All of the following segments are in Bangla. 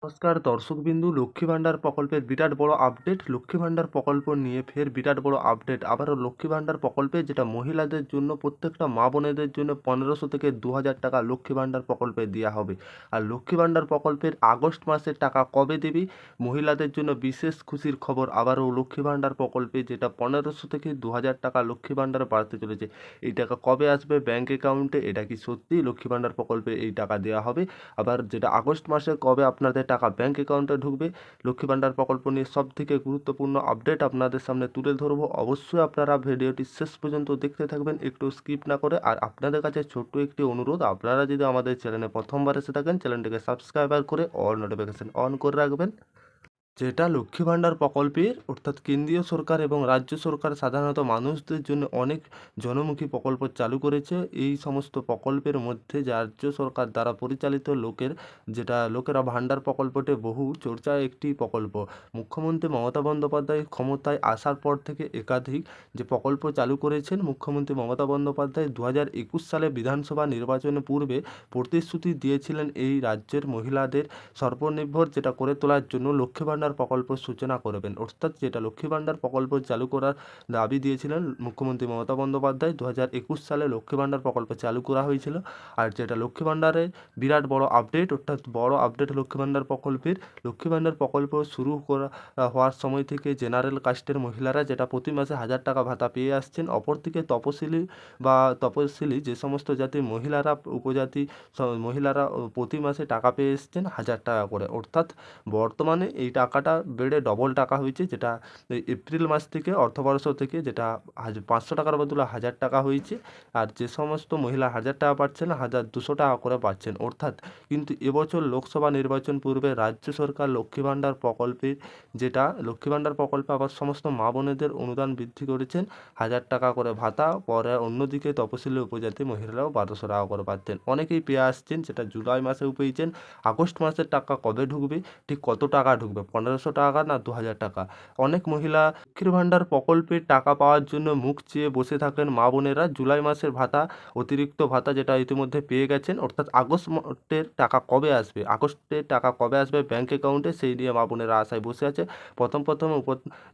নমস্কার দর্শকবিন্দু, লক্ষ্মী ভাণ্ডার প্রকল্পের বিরাট বড় আপডেট। লক্ষ্মী ভাণ্ডার প্রকল্প নিয়ে ফের বিরাট বড় আপডেট। আবারও লক্ষ্মী ভাণ্ডার প্রকল্পে যেটা মহিলাদের জন্য, প্রত্যেকটা মা বোনেদের জন্য 1500 থেকে 2000 টাকা লক্ষ্মী ভাণ্ডার প্রকল্পে দেওয়া হবে। আর লক্ষ্মী ভাণ্ডার প্রকল্পের আগস্ট মাসের টাকা কবে দেবে, মহিলাদের জন্য বিশেষ খুশির খবর। আবারও লক্ষ্মী ভাণ্ডার প্রকল্পে যেটা 1500 থেকে 2000 টাকা লক্ষ্মী ভাণ্ডার বাড়তে চলেছে, এই টাকা কবে আসবে ব্যাঙ্ক অ্যাকাউন্টে, এটা কি সত্যি লক্ষ্মী ভাণ্ডার প্রকল্পে এই টাকা দেওয়া হবে? আবার যেটা আগস্ট মাসে কবে আপনাদের টাকা ব্যাঙ্ক অ্যাকাউন্টে ঢুকবে, লক্ষ্মী ভাণ্ডার প্রকল্প নিয়ে সব থেকে গুরুত্বপূর্ণ আপডেট আপনাদের সামনে তুলে ধরবো। অবশ্যই আপনারা ভিডিওটি শেষ পর্যন্ত দেখতে থাকবেন, একটু স্কিপ না করে। আর আপনাদের কাছে ছোট্ট একটি অনুরোধ, আপনারা যদি আমাদের চ্যানেলে প্রথমবার এসে থাকেন, চ্যানেলটিকে সাবস্ক্রাইব করে অল নোটিফিকেশন অন করে রাখবেন। যেটা লক্ষ্মী ভাণ্ডার প্রকল্পের, অর্থাৎ কেন্দ্রীয় সরকার এবং রাজ্য সরকার সাধারণত মানুষদের জন্য অনেক জনমুখী প্রকল্প চালু করেছে। এই সমস্ত প্রকল্পের মধ্যে রাজ্য সরকার দ্বারা পরিচালিত লোকেরা ভাণ্ডার প্রকল্পটি বহু চর্চায় একটি প্রকল্প। মুখ্যমন্ত্রী মমতা বন্দ্যোপাধ্যায় ক্ষমতায় আসার পর থেকে একাধিক যে প্রকল্প চালু করেছেন। মুখ্যমন্ত্রী মমতা বন্দ্যোপাধ্যায় 2021 সালে বিধানসভা নির্বাচনের পূর্বে প্রতিশ্রুতি দিয়েছিলেন এই রাজ্যের মহিলাদের স্বনির্ভর যেটা করে তোলার জন্য লক্ষ্মী ভাণ্ডার প্রকল্প সূচনা করবেন। অর্থাৎ যেটা লক্ষ্মী ভাণ্ডার প্রকল্প চালু করার দাবি দিয়েছিলেন মুখ্যমন্ত্রী মমতা বন্দ্যোপাধ্যায়, 2021 সালে লক্ষ্মী ভাণ্ডার প্রকল্প চালু করা হয়েছিল। আর যেটা লক্ষ্মী ভাণ্ডারের বিরাট বড় আপডেট, অর্থাৎ বড় আপডেট লক্ষ্মী ভাণ্ডার প্রকল্পের। লক্ষ্মী ভাণ্ডার প্রকল্প শুরু করা হওয়ার সময় থেকে জেনারেল কাস্টের মহিলারা যেটা প্রতি মাসে 1000 টাকা ভাতা পেয়ে আসছেন। অপরদিকে তপশিলি যে সমস্ত জাতির মহিলারা, উপজাতি মহিলারা প্রতি মাসে টাকা পেয়ে এসছেন 1000 টাকা করে। অর্থাৎ বর্তমানে এই টাকাটা বেড়ে ডবল টাকা হয়েছে, যেটা এই এপ্রিল মাস থেকে অর্থবর্ষ থেকে, যেটা 500 টাকার বদলে 1000 টাকা হয়েছে। আর যে সমস্ত মহিলা 1000 টাকা পাচ্ছেন, 1200 টাকা করে পাচ্ছেন। অর্থাৎ কিন্তু এবছর লোকসভা নির্বাচন পূর্বে রাজ্য সরকার লক্ষ্মী ভাণ্ডার প্রকল্পে, যেটা লক্ষ্মী ভাণ্ডার প্রকল্পে আবার সমস্ত মা বোনেদের অনুদান বৃদ্ধি করেছেন 1000 টাকা করে ভাতা। পরে অন্যদিকে তপশিলি উপজাতি মহিলারাও 1200 টাকা করে পাচ্ছেন। অনেকেই পেয়ে আসছেন, যেটা জুলাই মাসেও পেয়েছেন। আগস্ট মাসের টাকা কবে ঢুকবে, ঠিক কত টাকা ঢুকবে, 1500 টাকা না 2000 টাকা? অনেক মহিলা লক্ষ্মীর ভাণ্ডার প্রকল্পের টাকা পাওয়ার জন্য মুখ চেয়ে বসে থাকেন মা বোনেরা। জুলাই মাসের ভাতা, অতিরিক্ত ভাতা যেটা ইতিমধ্যে পেয়ে গেছেন। অর্থাৎ আগস্টের টাকা কবে আসবে, আগস্টের টাকা কবে আসবে ব্যাঙ্ক অ্যাকাউন্টে, সেই নিয়ে মা বোনেরা আশায় বসে আছে। প্রথম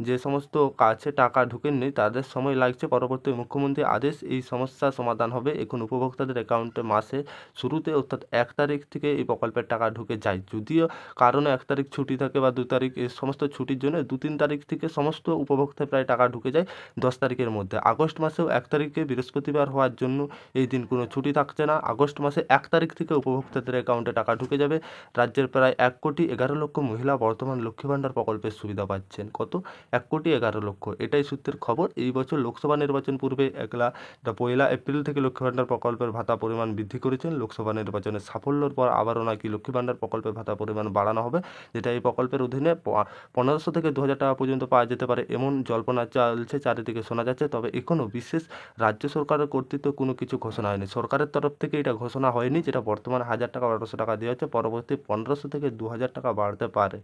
যে সমস্ত কাছে টাকা ঢুকেননি তাদের সময় লাগছে, পরবর্তী মুখ্যমন্ত্রী আদেশ এই সমস্যার সমাধান হবে। এখন উপভোক্তাদের অ্যাকাউন্টে মাসে শুরুতে, অর্থাৎ 1 তারিখ থেকে এই প্রকল্পের টাকা ঢুকে যায়। যদিও কারণে 1 তারিখ ছুটি থাকে বা 2 তারিখ, এই সমস্ত ছুটির জন্য 2-3 তারিখ থেকে সমস্ত উপভোক্তায় প্রায় টাকা ঢুকে যায় 10 তারিখের মধ্যে। আগস্ট মাসেও 1 তারিখে বৃহস্পতিবার হওয়ার জন্য এই দিন কোনো ছুটি থাকছে না। আগস্ট মাসে 1 তারিখ থেকে উপভোক্তাদের অ্যাকাউন্টে টাকা ঢুকে যাবে। রাজ্যের প্রায় 1,11,00,000 মহিলা বর্তমান লক্ষ্মী ভাণ্ডার প্রকল্পের সুবিধা পাচ্ছেন। কত? 1,11,00,000। এটাই সূত্রের খবর। এই বছর লোকসভা নির্বাচন পূর্বে 1 এপ্রিল থেকে লক্ষ্মী ভাণ্ডার প্রকল্পের ভাতা পরিমাণ বৃদ্ধি করেছেন। লোকসভা নির্বাচনের সাফল্যের পর আবারও নাকি লক্ষ্মী ভাণ্ডার প্রকল্পের ভাতা পরিমাণ বাড়ানো হবে, যেটা এই প্রকল্পের অধীনে 1500 থেকে 2000 টাকা পর্যন্ত পাওয়া যেতে পারে, এমন জল্পনা চলছে, চারিদিকে শোনা যাচ্ছে। তবে এখনও বিশেষ রাজ্য সরকারের কর্তৃত্ব কোনো কিছু ঘোষণা হয়নি, সরকারের তরফ থেকে এটা ঘোষণা হয়নি। যেটা বর্তমানে 1000 টাকা 1200 টাকা দেওয়া হচ্ছে, পরবর্তী 1500 থেকে 2000 টাকা বাড়তে পারে।